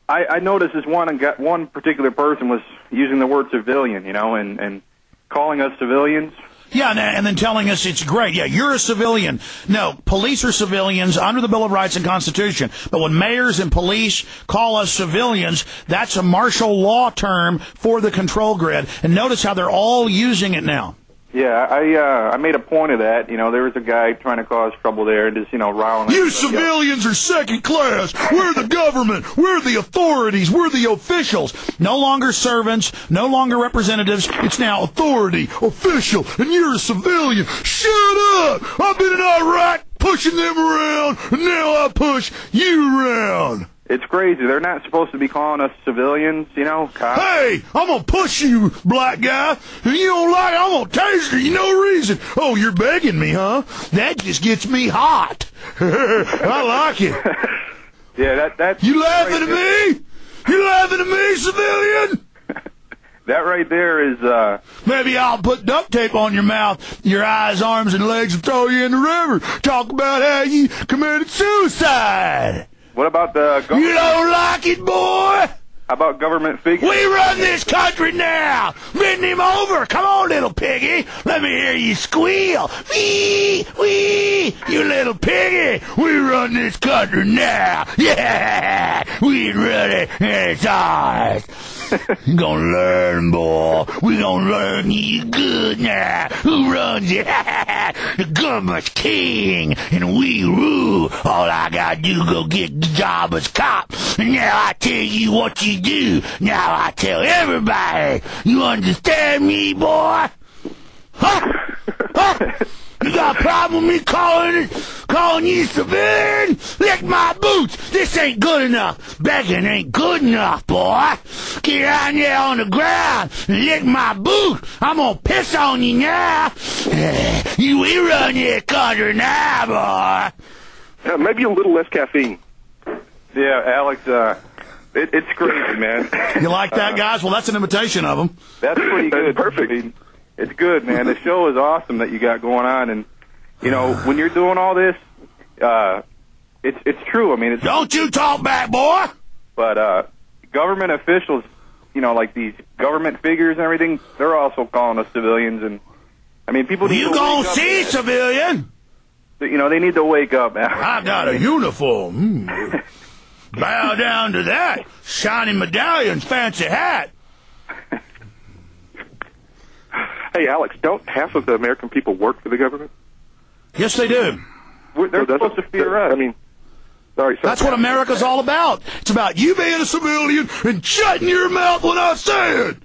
I noticed this one particular person was using the word civilian, and calling us civilians. Yeah, and then telling us it's great. Yeah, you're a civilian. No, police are civilians under the Bill of Rights and Constitution. But when mayors and police call us civilians, that's a martial law term for the control grid. And notice how they're all using it now. Yeah, I made a point of that. There was a guy trying to cause trouble there and just, riling. You civilians are second class. We're the government. We're the authorities. We're the officials. No longer servants. No longer representatives. It's now authority, official, and you're a civilian. Shut up! I've been in Iraq pushing them around, and now I push you around. It's crazy. They're not supposed to be calling us civilians, cops. Hey, I'm going to push you, black guy. If you don't like it, I'm going to taser you, no reason. Oh, you're begging me, huh? That just gets me hot. I like it. Yeah, that's... You laughing at me? You laughing at me, civilian? That right there is, Maybe I'll put duct tape on your mouth, your eyes, arms, and legs, and throw you in the river. Talk about how you committed suicide. What about the government? You don't like it, boy? How about government figures? We run this country now. Bend him over. Come on, little piggy. Let me hear you squeal. Wee, wee, you little piggy. We run this country now. Yeah, we run it, and it's ours. You gonna learn, boy. We gonna learn you good now. Who runs it? The government's king, and we rule. All I gotta do go get the job as cop. And now I tell you what you do. Now I tell everybody. You understand me, boy? Huh? Huh? You got a problem with me calling you civilian? Lick my boots. This ain't good enough. Begging ain't good enough, boy. Get down there on the ground and lick my boot. I'm gonna piss on you now. We run your country now, boy. Maybe a little less caffeine. Yeah, Alex, it's crazy, man. You like that, guys? Well, that's an imitation of him. That's pretty good. That's perfect. I mean, it's good, man. The show is awesome that you got going on, and when you're doing all this, it's true. I mean, it's don't you talk back, boy. But government officials, like these government figures and everything, they're also calling us civilians, and I mean, people need you to gonna wake up, see, man. civilian? They need to wake up, man. I got a uniform. Bow down to that. Shiny medallions, fancy hat. Hey, Alex, don't half of the American people work for the government? Yes, they do. They're supposed to fear us. I mean, sorry. That's what America's all about. It's about you being a civilian and shutting your mouth when I say it.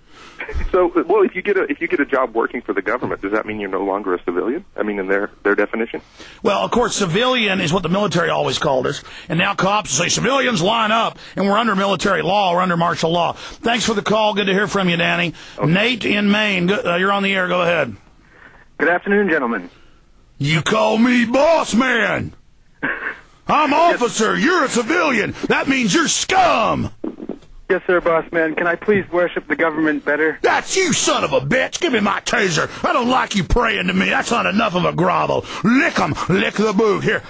So, well, if you get a job working for the government, does that mean you're no longer a civilian? I mean, in their definition? Well, of course, civilian is what the military always called us, and now cops say civilians line up, and we're under military law, we're under martial law. Thanks for the call. Good to hear from you, Danny. Okay. Nate in Maine, you're on the air. Go ahead. Good afternoon, gentlemen. You call me boss man. I'm officer. You're a civilian. That means you're scum. Yes, sir, boss man. Can I please worship the government better? That's you, son of a bitch. Give me my taser. I don't like you praying to me. That's not enough of a grovel. Lick 'em. Lick the boot. Here.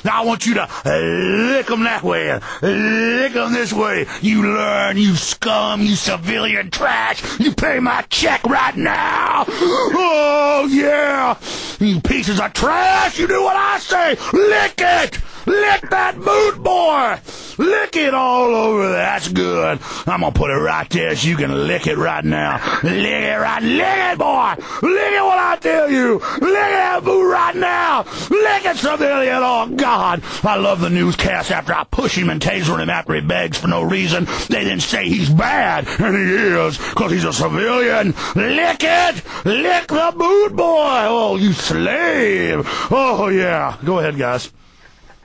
Now I want you to lick 'em that way. Lick 'em this way. You learn, you scum, you civilian trash. You pay my check right now. Oh, yeah. You pieces of trash. You do what I say. Lick it. Lick that boot, boy. Lick it all over. That's good. I'm going to put it right there so you can lick it right now. Lick it, boy. Lick it when I tell you. Lick that boot right now. Lick it, civilian. Oh, God. I love the newscast after I push him and taser him after he begs for no reason. They then say he's bad, and he is, because he's a civilian. Lick it. Lick the boot, boy. Oh, you slave. Oh, yeah. Go ahead, guys.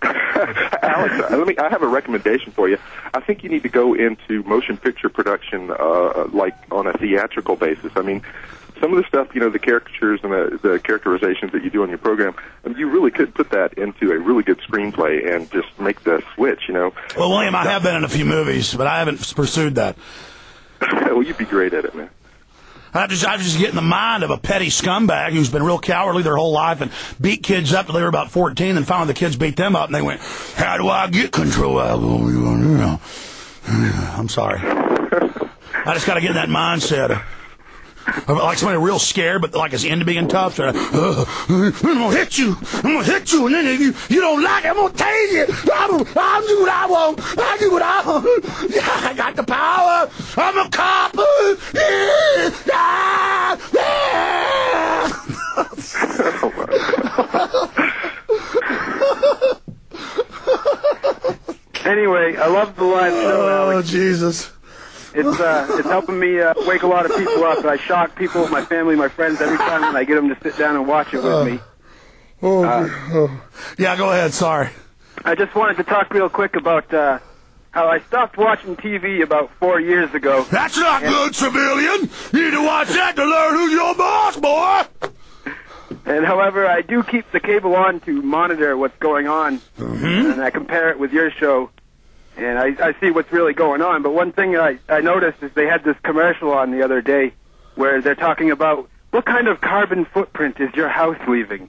Alex, I have a recommendation for you. I think you need to go into motion picture production, like on a theatrical basis. I mean, some of the stuff, the caricatures and the characterizations that you do on your program, you really could put that into a really good screenplay and just make the switch, Well, William, I have been in a few movies, but I haven't pursued that. Well, you'd be great at it, man. I just get in the mind of a petty scumbag who's been real cowardly their whole life and beat kids up till they were about 14, and finally the kids beat them up, and they went, how do I get control? I'm sorry. I just got to get in that mindset. Like somebody real scared, but like it's into being tough. So, I'm gonna hit you. I'm gonna hit you, and then if you don't like it, I'm gonna tase you. I'll do what I want. I'll do what I want. Yeah, I got the power. I'm a cop. Anyway, I love the live show, Alex. Oh, Jesus. It's helping me wake a lot of people up. I shock people, my family, my friends, every time when I get them to sit down and watch it with me. Yeah, go ahead. Sorry. I just wanted to talk real quick about how I stopped watching TV about 4 years ago. That's not good, civilian. You need to watch that to learn who's your boss, boy. And however, I do keep the cable on to monitor what's going on, and I compare it with your show. And I see what's really going on. But one thing I noticed is they had this commercial on the other day where they're talking about what kind of carbon footprint is your house leaving.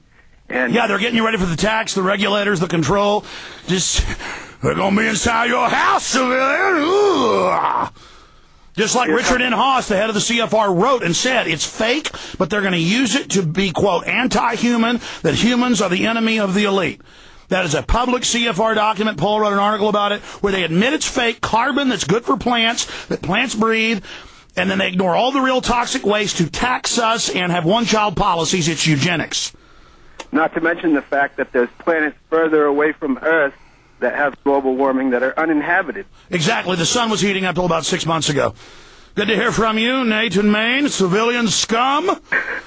And yeah, they're getting you ready for the tax, the regulators, the control. They're going to be inside your house, civilian. Ooh. Just like Richard N. Haas, the head of the CFR, wrote and said, it's fake, but they're going to use it to be, quote, anti-human, that humans are the enemy of the elite. That is a public CFR document. Paul wrote an article about it where they admit it's fake carbon that's good for plants, that plants breathe, and then they ignore all the real toxic waste to tax us and have one-child policies. It's eugenics. Not to mention the fact that there's planets further away from Earth that have global warming that are uninhabited. Exactly. The sun was heating up till about 6 months ago. Good to hear from you, Nathan Maine, civilian scum.